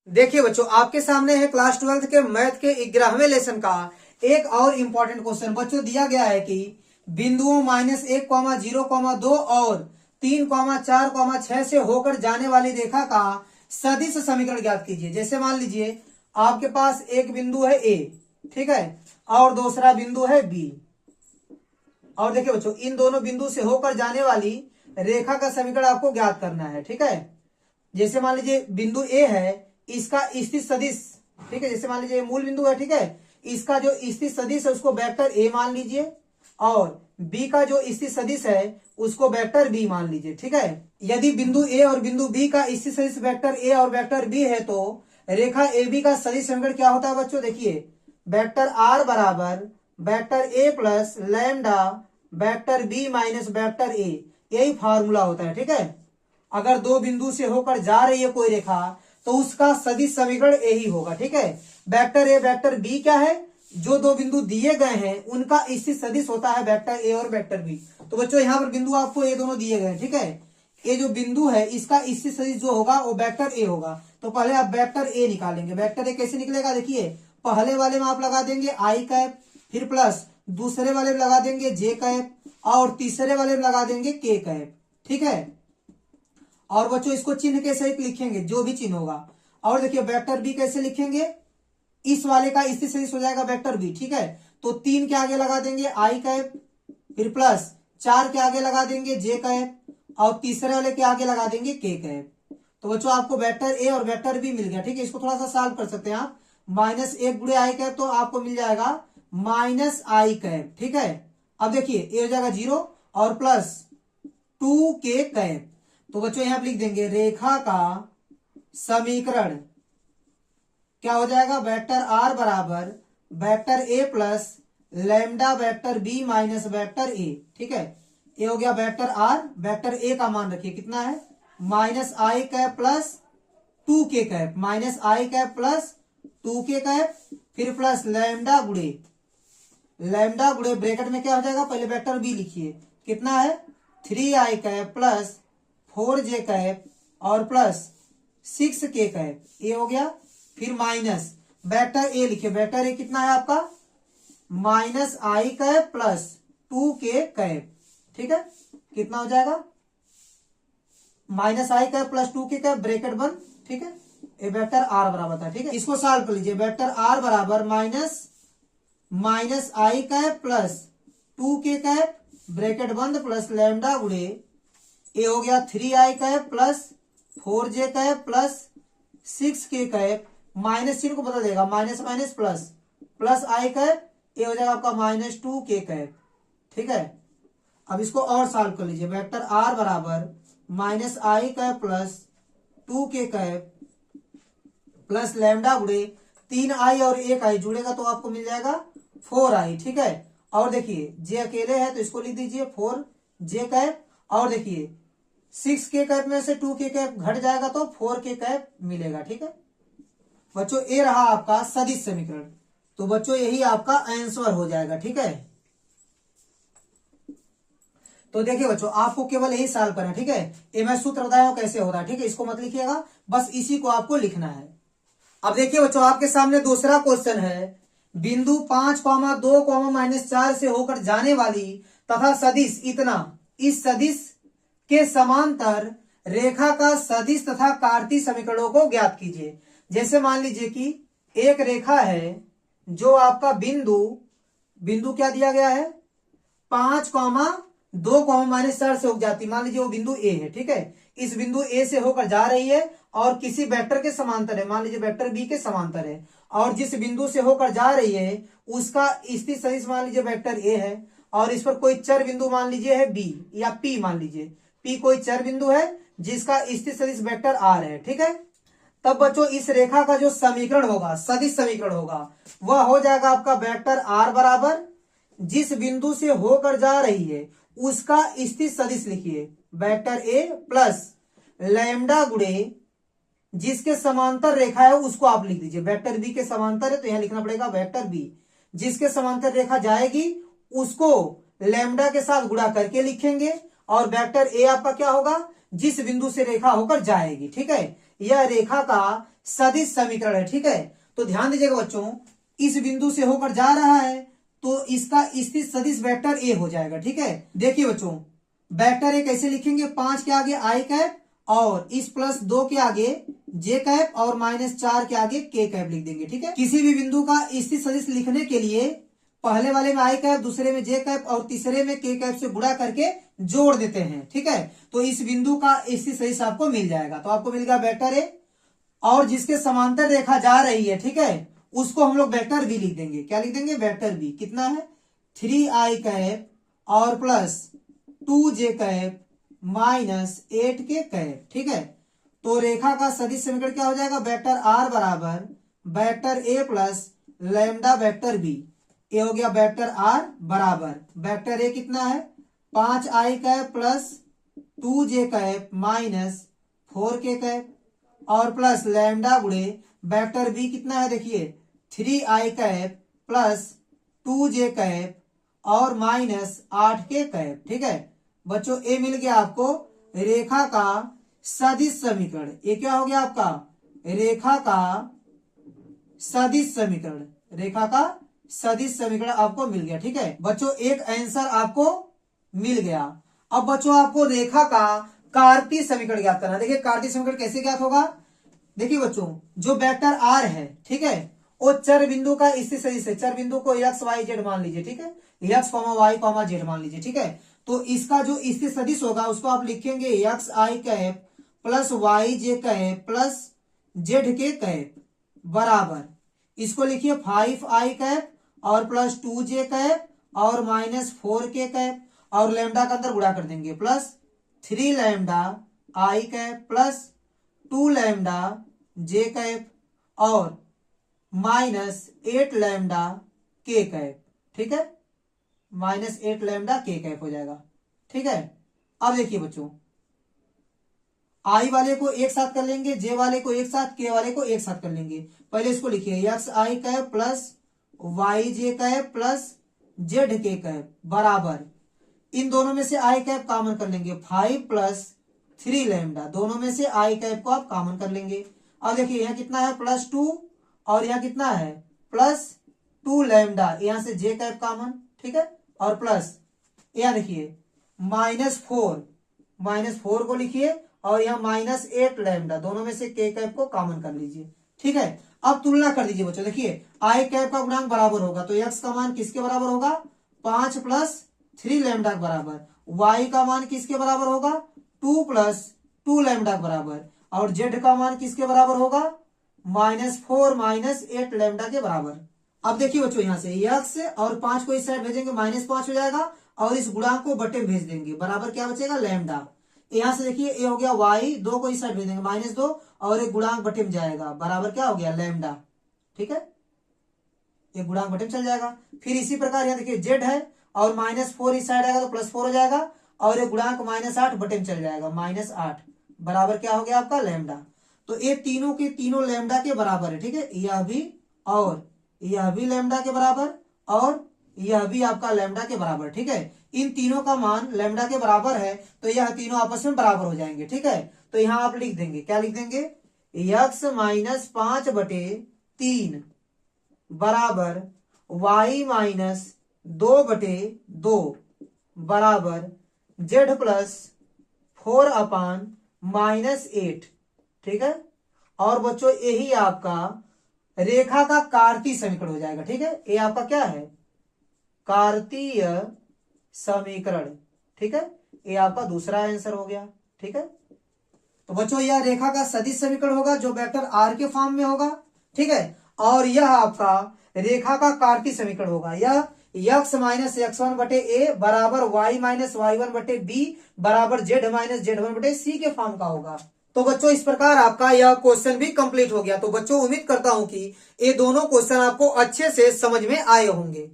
देखिए बच्चों, आपके सामने है क्लास 12 के मैथ के 11वें लेसन का एक और इम्पोर्टेंट क्वेश्चन। बच्चों दिया गया है कि बिंदुओं -1, 0, 2 और 3, 4, 6 से होकर जाने वाली रेखा का सदिश समीकरण ज्ञात कीजिए। जैसे मान लीजिए आपके पास एक बिंदु है ए, ठीक है, और दूसरा बिंदु है बी। और देखिए बच्चों, इन दोनों बिंदु से होकर जाने वाली रेखा का समीकरण आपको ज्ञात करना है, ठीक है। जैसे मान लीजिए बिंदु ए है, इसका स्थित सदिश, ठीक है, जैसे मान लीजिए मूल बिंदु है, ठीक है, इसका जो स्थित सदिश है उसको वेक्टर ए मान लीजिए, और बी का जो स्थित सदिश है उसको वेक्टर बी मान लीजिए, ठीक है। यदि बिंदु ए और बिंदु बी का स्थित सदिश वेक्टर ए और वेक्टर बी है तो रेखा ए बी का सदिश समीकरण क्या होता है बच्चों? देखिए, वेक्टर आर बराबर vector A plus lambda vector B minus vector A, यही फार्मूला होता है, ठीक है। अगर दो बिंदु से होकर जा रही है कोई रेखा तो उसका सदिश समीकरण यही होगा, ठीक है। वेक्टर ए वेक्टर बी क्या है? जो दो बिंदु दिए गए हैं उनका स्थित सदिश होता है वेक्टर ए और वेक्टर बी। तो बच्चों यहाँ पर बिंदु आपको ये दोनों दिए गए हैं, ठीक है। ये जो बिंदु है इसका स्थित सदिश जो होगा वो वेक्टर ए होगा। तो पहले आप वेक्टर ए निकालेंगे। वेक्टर ए कैसे निकलेगा? देखिए, पहले वाले में आप लगा देंगे आई कैप, फिर प्लस दूसरे वाले में लगा देंगे जे कैप, और तीसरे वाले में लगा देंगे के कैप, ठीक है। और बच्चों इसको चिन्ह के सहित लिखेंगे, जो भी चिन्ह होगा। और देखिए वेक्टर बी कैसे लिखेंगे? इस वाले का स्थित सदिश हो जाएगा वेक्टर बी, ठीक है। तो 3 के आगे लगा देंगे आई कैप, फिर प्लस 4 के आगे लगा देंगे जे कैप, और तीसरे वाले के आगे लगा देंगे के कैप। तो बच्चों आपको वेक्टर ए और वेक्टर बी मिल गया, ठीक है। इसको थोड़ा सा सॉल्व कर सकते हैं आप। -1 गुणे आई कैप, तो आपको मिल जाएगा माइनस आई कैप, ठीक है। अब देखिए ए हो जाएगा 0 और प्लस 2 के कैप। तो बच्चों यहां पर लिख देंगे रेखा का समीकरण क्या हो जाएगा? वेक्टर आर बराबर vector A plus lambda vector B minus vector A, ठीक है। ये हो गया वेक्टर आर। वेक्टर ए का मान रखिए कितना है? माइनस आई कैप प्लस 2 के कैप, माइनस आई कैप प्लस 2 के कैप, फिर प्लस लैम्डा गुड़े ब्रैकेट में क्या हो जाएगा? पहले वेक्टर बी लिखिए, कितना है? 3 आई कैप प्लस 4 जे कैप और प्लस 6 के कैप, ये हो गया। फिर माइनस वेक्टर ए लिखिए। वेक्टर ए कितना है आपका? माइनस आई कैप प्लस 2 के कैप, ठीक है। कितना हो जाएगा? माइनस आई कैप प्लस 2 के कैप ब्रैकेट बंद, ठीक है। ये वेक्टर आर बराबर था, ठीक है। इसको सॉल्व कर लीजिए। वेक्टर आर बराबर माइनस आई कैप प्लस 2 के कैप ब्रैकेट बंद प्लस लैम्डा गुड़े ये हो गया 3 आई कैप प्लस 4 जे कैप प्लस 6 के कैप, माइनस चिन्ह को बदल देगा, माइनस माइनस प्लस, प्लस आई कैप, ये हो जाएगा आपका -2 के कैप, ठीक है। अब इसको और सॉल्व कर लीजिए। वेक्टर आर बराबर माइनस आई कैप प्लस 2 के कैप प्लस लैम्डा गुड़े 3 आई और 1 आई जुड़ेगा तो आपको मिल जाएगा 4 आई, ठीक है। और देखिए जे अकेले है तो इसको लिख दीजिए 4 जे कैप, और देखिए 6 के कैप में से 2 के कैप घट जाएगा तो 4 के कैप मिलेगा, ठीक है। बच्चों ये रहा आपका सदिश समीकरण। तो बच्चों यही आपका आंसर हो जाएगा, ठीक है। तो देखिए बच्चों, आपको केवल यही सॉल्व करना है, ठीक है। ये मैं सूत्र बताया हूं कैसे होता है, ठीक है। इसको मत लिखिएगा, बस इसी को आपको लिखना है। अब देखिए बच्चों, आपके सामने दूसरा क्वेश्चन है। बिंदु 5, 2, -4 से होकर जाने वाली तथा सदिश इतना, इस सदिश के समांतर रेखा का सदिश तथा कार्तीय समीकरणों को ज्ञात कीजिए। जैसे मान लीजिए कि एक रेखा है जो आपका बिंदु क्या दिया गया है? 5, 2, -4 से होकर जाती, मान लीजिए वो बिंदु ए है, ठीक है। इस बिंदु ए से होकर जा रही है और किसी वेक्टर के समांतर है, मान लीजिए वेक्टर बी के समांतर है। और जिस बिंदु से होकर जा रही है उसका स्थित सदिश मान लीजिए वेक्टर ए है, और इस पर कोई चर बिंदु मान लीजिए है बी या पी, मान लीजिए पी कोई चर बिंदु है जिसका स्थित सदिश वेक्टर आर है, ठीक है। तब बच्चों इस रेखा का जो समीकरण होगा, सदिश समीकरण होगा, वह हो जाएगा आपका वेक्टर आर बराबर जिस बिंदु से होकर जा रही है उसका स्थित सदिश लिखिए वेक्टर ए प्लस लैम्डा गुड़े जिसके समांतर रेखा है उसको आप लिख दीजिए। वेक्टर बी के समांतर है तो यहां लिखना पड़ेगा वेक्टर बी, जिसके समांतर रेखा जाएगी उसको लैम्डा के साथ गुणा करके लिखेंगे। और वेक्टर ए आपका क्या होगा? जिस बिंदु से रेखा होकर जाएगी, ठीक है। यह रेखा का सदिश समीकरण है। ठीक है, तो ध्यान दीजिएगा बच्चों, इस बिंदु से होकर जा रहा है तो इसका स्थित सदिश वेक्टर ए हो जाएगा। ठीक है, देखिए बच्चों, वेक्टर ए कैसे लिखेंगे, 5 के आगे आई कैप और इस +2 के आगे जे कैप और -4 के आगे के कैप लिख देंगे। ठीक है, किसी भी बिंदु का स्थित सदिश लिखने के लिए पहले वाले में आई कैप, दूसरे में जे कैप और तीसरे में के कैप से गुणा करके जोड़ देते हैं। ठीक है, तो इस बिंदु का स्थित सदिश आपको मिल जाएगा। तो आपको मिल गया वेक्टर ए, और जिसके समांतर रेखा जा रही है, ठीक है, उसको हम लोग वेक्टर बी लिख देंगे। क्या लिख देंगे, वेक्टर बी। कितना है, 3i कैप और +2j कैप -8 के कैप। ठीक है, तो रेखा का सदिश समीकरण क्या हो जाएगा, वेक्टर आर बराबर vector A plus lambda vector B. ये हो गया वेक्टर आर बराबर वेक्टर ए कितना है, 5i cap +2j cap -4k cap और प्लस लैम्डा गुणे वेक्टर बी कितना है, देखिए 3i कैप +2j कैप और -8k कैप। ठीक है बच्चों, ए मिल गया आपको रेखा का सदिश समीकरण। ये क्या हो गया आपका, रेखा का सदिश समीकरण। रेखा का सदिश समीकरण आपको मिल गया। ठीक है बच्चों, एक आंसर आपको मिल गया। अब बच्चों आपको रेखा का कार्तीय समीकरण ज्ञात करना। देखिए कार्तीय समीकरण कैसे ज्ञात होगा, देखिए बच्चों, जो वेक्टर आर है, ठीक है, वो चर बिंदु का स्थित सदिश है। चर बिंदु को एक्स वाई जेड मान लीजिए। ठीक है, एक्स वाई जेड मान लीजिए। ठीक है, तो इसका जो स्थित सदिश होगा उसको आप लिखेंगे एक्स आई कैप +y जे कैप +z के कैप बराबर, इसको लिखिए 5i कैप और +2j कैप और -4k कैप और लैम्डा का अंदर गुणा कर देंगे, +3 लैम्डा आई कैप +2 लैम्डा जे कैप और -8 लैम्डा के कैप। ठीक है, -8 लैम्डा के कैप हो जाएगा। ठीक है, अब देखिए बच्चों, आई वाले को एक साथ कर लेंगे, जे वाले को एक साथ, के वाले को एक साथ कर लेंगे। पहले इसको लिखिए एक्स आई कैप +y जे कैप +z के कैप बराबर, इन दोनों में से आई कैप कॉमन कर लेंगे, 5 +3 लैम्डा, दोनों में से आई कैप को आप कॉमन कर लेंगे। अब देखिए यहाँ कितना है, +2 और यहाँ कितना है, +2 लैम्डा, यहाँ से जे कैप कॉमन। ठीक है, और प्लस यहाँ देखिए -4 को लिखिए और यहाँ -8 लैम्डा, दोनों में से के कैप को कॉमन कर लीजिए। ठीक है, अब तुलना कर दीजिए बच्चों। देखिए आई कैप का गुणांक बराबर होगा तो एक्स का मान किसके बराबर होगा, 5 + 3 लैम्डा के बराबर। वाई का मान किसके बराबर होगा, 2 + 2 लैम्डा के बराबर। और जेड का मान किसके बराबर होगा, -4 -8 लैम्डा के बराबर। अब देखिए बच्चों, यहाँ से एक्स और 5 को इस साइड भेजेंगे, -5 हो जाएगा और इस गुणांक को बटे में भेज देंगे, बराबर क्या बचेगा, लैम्डा। यहाँ से देखिए ये हो गया वाई, 2 को इस साइड भेज देंगे, -2 और एक गुणांक बटे में जाएगा, बराबर क्या हो गया, लैम्डा। ठीक है, ये गुणांक बटे में चल जाएगा। फिर इसी प्रकार यहाँ देखिए जेड है और -4 इस साइड आएगा तो +4 हो जाएगा और एक गुणांक -8 बटे में चल जाएगा, -8 बराबर क्या हो गया आपका, लैम्डा। तो ये तीनों के तीनों लैम्डा के बराबर है। ठीक है, यह भी और यह भी लैम्डा के बराबर और यह भी आपका लैम्डा के बराबर। ठीक है, इन तीनों का मान लैम्डा के बराबर है तो यह तीनों आपस में बराबर हो जाएंगे। ठीक है, तो यहां आप लिख देंगे, क्या लिख देंगे, x -5/3 बराबर y -2/2 बराबर z +4/-8। ठीक है, और बच्चों यही आपका रेखा का कार्तीय समीकरण हो जाएगा। ठीक है, ये आपका क्या है, कार्तीय समीकरण। ठीक है, ये आपका दूसरा आंसर हो गया। ठीक है, तो बच्चों यह रेखा का सदिश समीकरण होगा जो वेक्टर आर के फॉर्म में होगा। ठीक है, और यह आपका रेखा का कार्तीय समीकरण होगा, यह x -x1/a बराबर y -y1/b बराबर z -z1/c के फॉर्म का होगा। तो बच्चों इस प्रकार आपका यह क्वेश्चन भी कंप्लीट हो गया। तो बच्चों उम्मीद करता हूं कि ये दोनों क्वेश्चन आपको अच्छे से समझ में आए होंगे।